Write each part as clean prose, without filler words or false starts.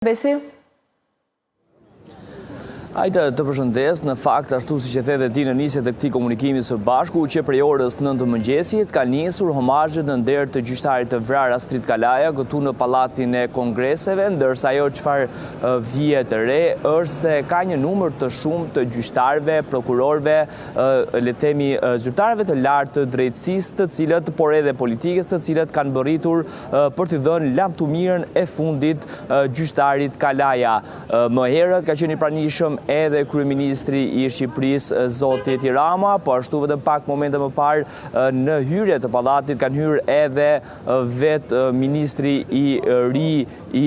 Besi? Hajde të përshëndes, në fakt, ashtu si që the dhe ti në nisjet e këtij komunikimi së bashku, që prej orës 9 të mëngjesit ka nisur homazhet në nder të gjyqtarit të vrarë Astrid Kalaja këtu në Pallatin e Kongreseve, ndërsa ajo çfarë vjet re është se ka një numër të shumë të gjyqtarëve, prokurorëve, le të themi zyrtarëve të lartë të drejtësisë, të cilët, por edhe politikës, të cilët kanë bërritur për t'i dhënë lamtumirën e fundit gjyqtarit Kalaja. Më herët ka qenë i pranishëm edhe kryeministri i Shqipërisë zoti Edi Rama, po ashtu vetëm pak momente më parë në hyrje të pallatit kanë hyrë edhe vetë ministri i ri i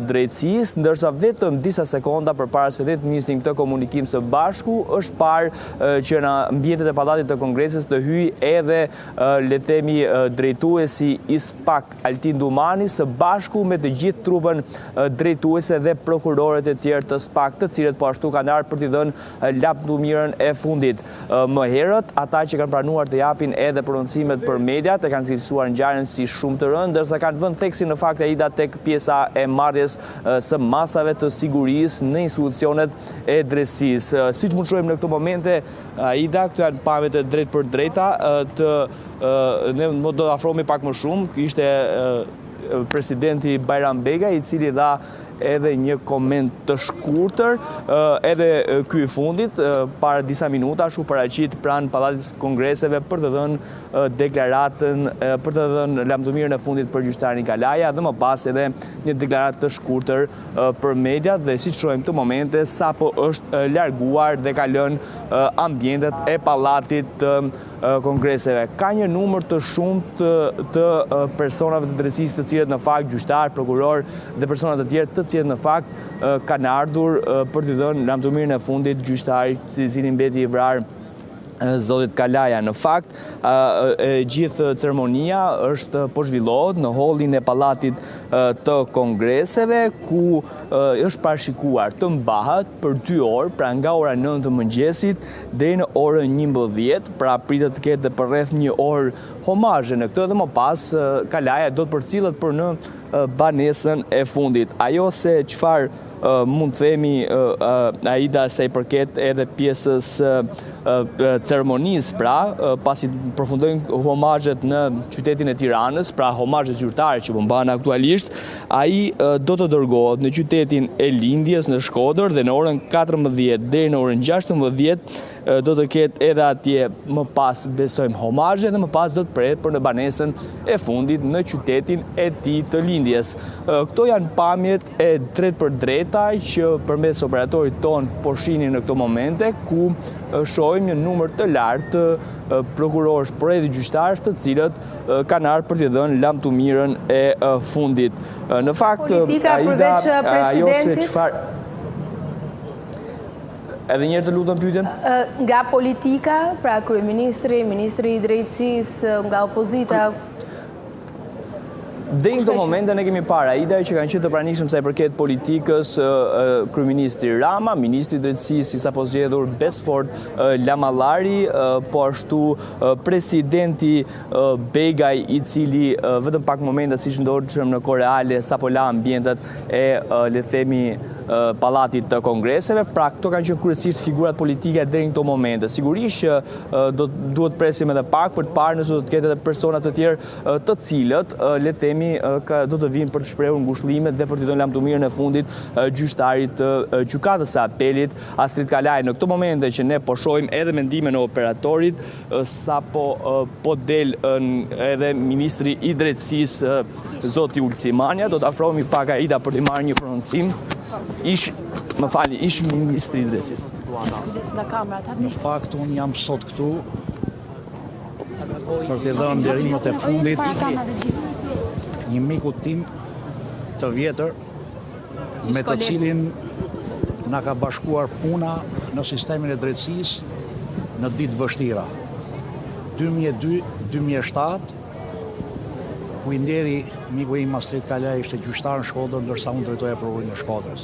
drejtësisë, ndërsa vetëm disa sekonda përpara se të nisnin këtë komunikim së bashku është parë që në ambientet e pallatit të Kongresit të hyjë edhe le të themi drejtuesi i SPAK Altin Dumani së bashku me të gjithë trupën drejtuese dhe prokurorët e tjerë të SPAK, të cilët po ashtu kanë ardhur për t'i dhënë lamtumirën e fundit. Më herët, ata që kanë pranuar të japin edhe prononcimet për mediat e kanë cilësuar ngjarjen si shumë të rëndë, ndërsa kanë vënë theksin në fakt Aida tek pjesa e marrjes së masave të sigurisë në institucionet e drejtësisë. Siç mund shohim në këto momente, Aida, këto janë pamjet e drejt për drejta ne do të afrohemi pak më shumë. Ky ishte presidenti Bajram Begaj, i cili dha edhe një koment të shkurtër, edhe ky i fundit, para disa minuta, shu paraqit pranë Pallatit të Kongreseve për të dhënë deklaratën, për të dhënë lamtumirën e fundit për gjyqtarin Kalaja, dhe më pas edhe një deklaratë të shkurtër për mediat, dhe siç shohim këto momente, sapo është larguar dhe ka lënë ambientet e Pallatit të Kongreseve. Ka një numër të shumtë të personave të drejtësisë, të cilët në fakt gjyqtar, prokuror dhe persona të tjerë, të cilët në fakt kanë ardhur për t'i dhënë lamtumirën e fundit gjyqtarit i cili mbeti i vrarë zotit Kalaja. Në fakt, gjithë ceremonia është po zhvillohet në hallin e Pallatit të Kongreseve, ku është parashikuar të mbahet për 2 orë, pra nga ora 9 të mëngjesit deri në orën 11, pra pritet të ketë për rreth 1 orë homazhe në këtë, dhe më pas Kalaja do të përcillet për në banesën e fundit. Ajo se çfarë mund të themi Aida se i përket edhe pjesës ceremonisë, pra pasi përfundojnë homazhet në qytetin e Tiranës, pra homazhet zyrtare që bëhen aktualisht, ai do të dërgohet në qytetin e lindjes në Shkodër dhe në orën 14 deri në orën 16 do të ketë edhe atje më pas besojmë homazhe dhe më pas do të pret për në banesën e fundit në qytetin e tij të lindjes. Këto janë pamjet e drejt për drejta që përmes operatorit ton po shihni në këto momente, ku shohim një numër të lartë të prokurorësh, por edhe gjyqtarësh, të cilët kanë ardhur për t'i dhënë lamtumirën e fundit. Në fakt, politika përveç presidentit, edhe njërë të lutëm pyetjen? Nga politika, pra kryeministri, ministri i drejtësisë, nga opozita. Dhe në këto momente ne kemi parë Aida që kanë qenë të pranishëm sa i përket politikës, kryeministri Rama, ministri i drejtësisë si sapo zgjedhur Besford Lamallari, po ashtu presidenti Begaj, i cili vetëm pak momente siç ndodhëm në kohë reale sapo la ambientet e le të themi Pallatit të Kongreseve. Pra këto kanë qenë kryesisht figurat politike deri në këto momente. Sigurisht që duhet presim edhe pak për të parë nëse do të ketë edhe persona të tjerë të cilët le të themi do të vinë për të shprehur ngushëllimet dhe për të dhënë lamtumirën e fundit gjyqtarit të gjykatës së apelit Astrid Kalaj. Në këto momente që ne po shohim edhe mendimin e operatorit, sapo po del edhe ministri i drejtësisë zoti Ulcimania, do të afrohemi pak Aida për të marrë një prononcim. Ish ministri i drejtësisë. Në fakt, unë jam sot këtu për t'i dhënë nderimet e fundit një miku tim të vjetër, me të cilin na ka bashkuar puna në sistemin e drejtësisë në ditë vështira. 2002-2007, ku i nderi miku im Astrid Kalaj ishte gjyqtar në Shkodër, ndërsa unë drejtoja prokurorin e Shkodrës.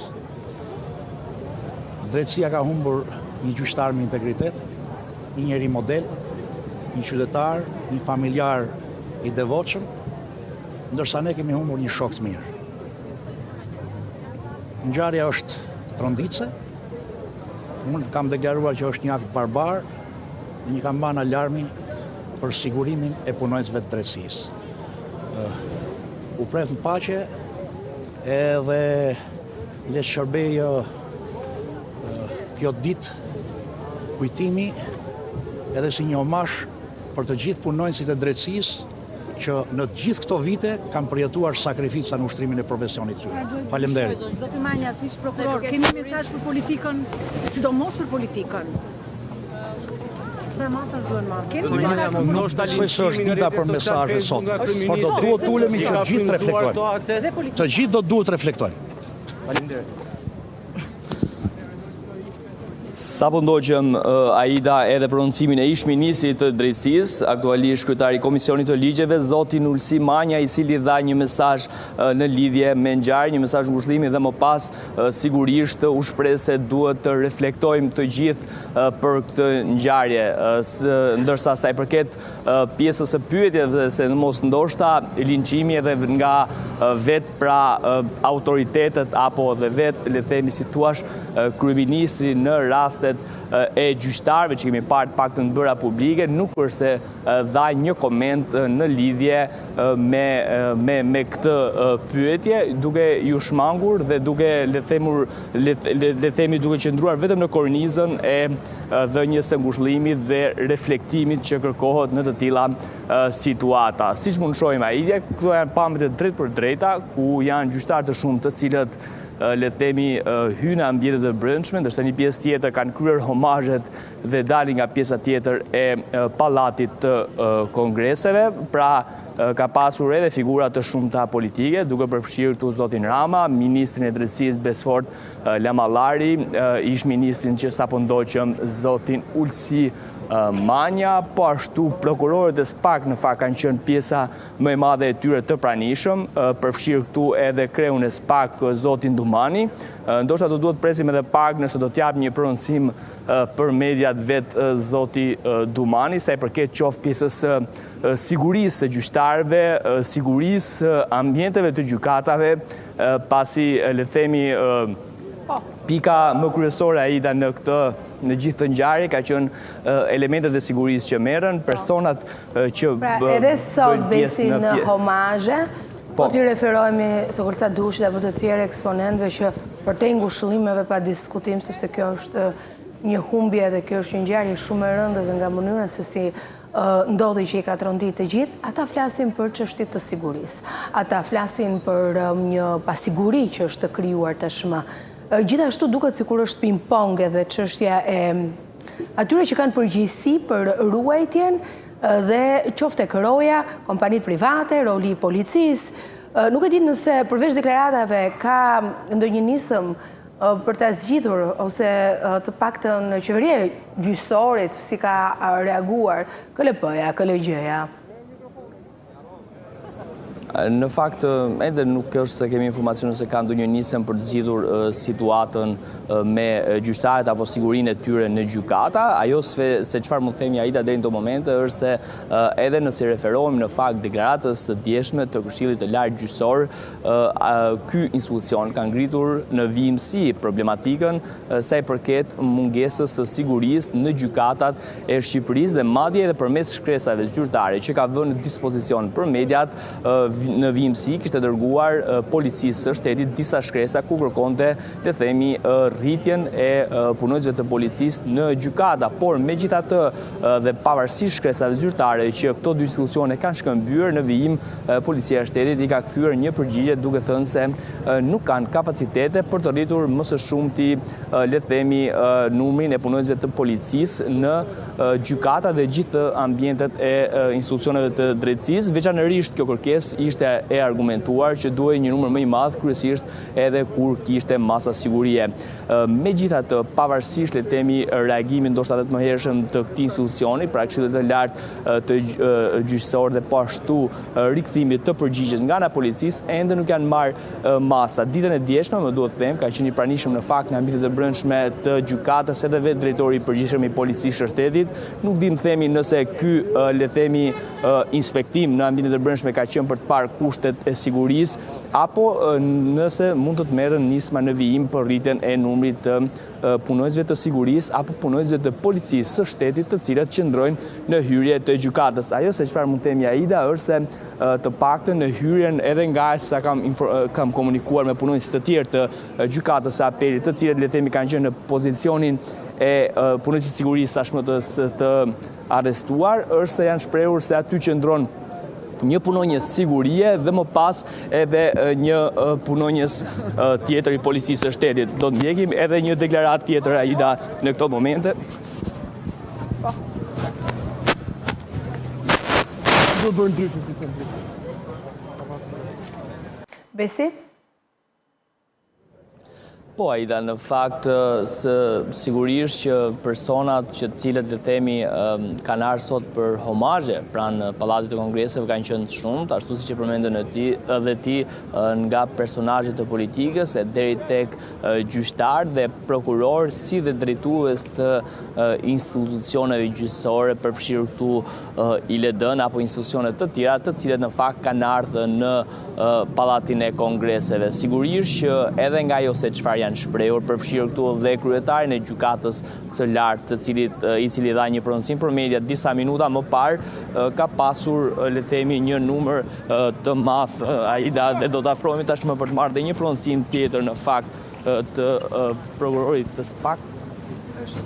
Drejtësia ka humbur një gjyqtar me integritet, një njeri model, një qytetar, një familjar i devotshëm, ndërsa ne kemi humbur një shok të mirë. ngjarja është trondice. Unë kam deklaruar që është një akt barbar dhe një kam marrë alarmin për sigurimin e punonjësve të drejtësisë. U pret në paqe edhe le shërbej kjo ditë kujtimi edhe si një omash për të gjithë punonjësit e drejtësisë që në gjithë këto vite kanë përjetuar sakrifica në ushtrimin e profesionit tyre. Faleminderit. Zoti Manja, si prokuror, keni mesazh për politikën, sidomos për politikën? Çfarë mesazh duhen marrë? Keni mesazh për Nuk është dita për mesazhe sot, por do duhet ulemi që të gjithë reflektojnë. Të gjithë do duhet reflektojnë. Faleminderit. Sa po ndoqëm Aida edhe prononcimin e ish-ministrit të drejtësisë, aktualisht kryetari i Komisionit të Ligjeve, zoti Nulsi Manja, i cili dha një mesazh në lidhje me ngjarjen, një mesazh ngushëllimi dhe më pas sigurisht u shpreh se duhet të reflektojmë të gjithë për këtë ngjarje, ndërsa sa i përket pjesës së pyetjeve se mos ndoshta linçimi edhe nga vetë pra autoritetet apo dhe vetë le të themi si thua kryeministri në rastet e gjyqtarëve që kemi parë paktën bëra publike, nuk është se dha një koment në lidhje me këtë pyetje, duke ju shmangur dhe duke le themi duke qëndruar vetëm në kornizën e dhënies së ngushëllimit dhe reflektimit që kërkohet në të tilla situata. Siç mund shohim Aida, këto janë pamjet e drejtë për drejta, ku janë gjyqtarë të shumë të cilët le themi hynë në ambientet e brendshme, ndërsa një pjesë tjetër kanë kryer homazhet dhe dalin nga pjesa tjetër e pallatit të kongreseve. Pra ka pasur edhe figura të shumta politike, duke përfshirë këtu zotin Rama, ministrin e drejtësisë Besfort Lamallari, ish-ministrin që sapo ndoqëm zotin Ulsi Manja, po ashtu prokurorët e SPAK në fakt kanë qenë pjesa më e madhe e tyre të pranishëm, përfshirë këtu edhe kreun e SPAK zotin Dumani. Ndoshta do duhet presim edhe pak nëse do t'jap një prononcim për mediat vetë zoti Dumani, sa i përket qoftë pjesës sigurisë së gjyqtarëve, sigurisë ambienteve të gjykatave, pasi le themi pika më kryesore Aida në gjithë të ngjarje ka qenë elementet e sigurisë që merren, personat që edhe sot besin në homazhe, po t'i referohemi Sokursa Dushit apo të tjerë eksponentëve që përtej ngushëllimeve pa diskutim, sepse kjo është një humbje dhe kjo është një ngjarje shumë e rëndë dhe nga mënyra se si ndodhi që i ka trondit të gjithë, ata flasin për çështje të sigurisë. Ata flasin për një pasiguri që është krijuar tashmë. Gjithashtu duket sikur është ping-pong edhe çështja e atyre që kanë përgjegjësi për ruajtjen dhe qoftë tek roja, kompanitë private, roli i policisë. Nuk e di nëse përveç deklaratave ka ndonjë nisëm për ta zgjidhur ose të paktën qeveria gjyqësorit si ka reaguar KLP-ja, KLG-ja. Në fakt, edhe nuk është se kemi informacion se ka ndonjë nisëm për të zgjidhur situatën me gjyqtarët apo sigurinë e tyre në gjykata. Ajo se çfarë mund themi Aida deri në këtë moment është se edhe nëse referohemi në fakt deklaratës së djeshme të Këshillit të Lartë Gjyqësor, ky institucion ka ngritur në vijimësi problematikën sa i përket mungesës së sigurisë në gjykatat e Shqipërisë dhe madje edhe përmes shkresave zyrtare që ka vënë në dispozicion për mediat në vijimësi kishte dërguar policisë së shtetit disa shkresa ku kërkonte le themi rritjen e punonjësve të policisë në gjykata, por megjithatë dhe pavarësisht shkresave zyrtare që këto dy institucione kanë shkëmbyer në vijim, policia e shtetit i ka kthyer një përgjigje duke thënë se nuk kanë kapacitete për të rritur më së shumti le themi numrin e punonjësve të policisë në gjykata dhe gjithë ambientet e institucioneve të drejtësisë. Veçanërisht kjo kërkesë ishte e argumentuar që duhej një numër më i madh kryesisht edhe kur kishte masa sigurie. Megjithatë, pavarësisht le themi reagimin ndoshta edhe të mëhershëm të këtij institucioni, pra Këshillit të Lartë të Gjyqësor dhe po ashtu rikthimit të përgjigjes nga ana policisë, ende nuk janë marrë masa. Ditën e djeshme, më duhet të them, ka qenë i pranishëm në fakt në ambientet e brendshme të gjykatës edhe vetë drejtori i përgjithshëm i policisë së shtetit. Nuk dim themi nëse ky le themi inspektim në ambientet e brendshme ka qenë për të parë plotësuar kushtet e sigurisë, apo nëse mund të merren nisma në vijim për rritjen e numrit të punojësve të sigurisë apo punojësve të policisë së shtetit të cilat qëndrojnë në hyrje të gjykatës. Ajo se çfarë mund të themi Aida është se të paktën në hyrjen edhe nga sa kam komunikuar me punojës të tjerë të gjykatës së apelit, të cilët le të themi kanë qenë në pozicionin e punojësit sigurisë tashmë të arrestuar, është se janë shprehur se aty qëndron një punonjës sigurie dhe më pas edhe një punonjës tjetër i policisë së shtetit. Do të ndjekim edhe një deklaratë tjetër Aida në këto momente. Besi? Po, Aida, në fakt, sigurisht që personat që cilët le themi kanë ardhur sot për homazhe pranë Pallatit të Kongreseve kanë qenë shumë, ashtu siç e përmendën edhe ti, nga personazhet të politikës e deri tek gjyqtarë dhe prokurorë, si dhe drejtues të institucioneve gjyqësore, përfshirë këtu ILD-n apo institucione të tjera, të cilët në fakt kanë ardhur në Pallatin e Kongreseve. Sigurisht që edhe nga ajo se çfarë janë shprehur, përfshirë këtu dhe kryetarin e gjykatës së lartë, i cili dha një prononcim për media disa minuta më parë, ka pasur le të themi një numër të madh Aida, dhe do të afrohemi tashmë për të marrë dhe një prononcim tjetër në fakt të prokurorit të SPAK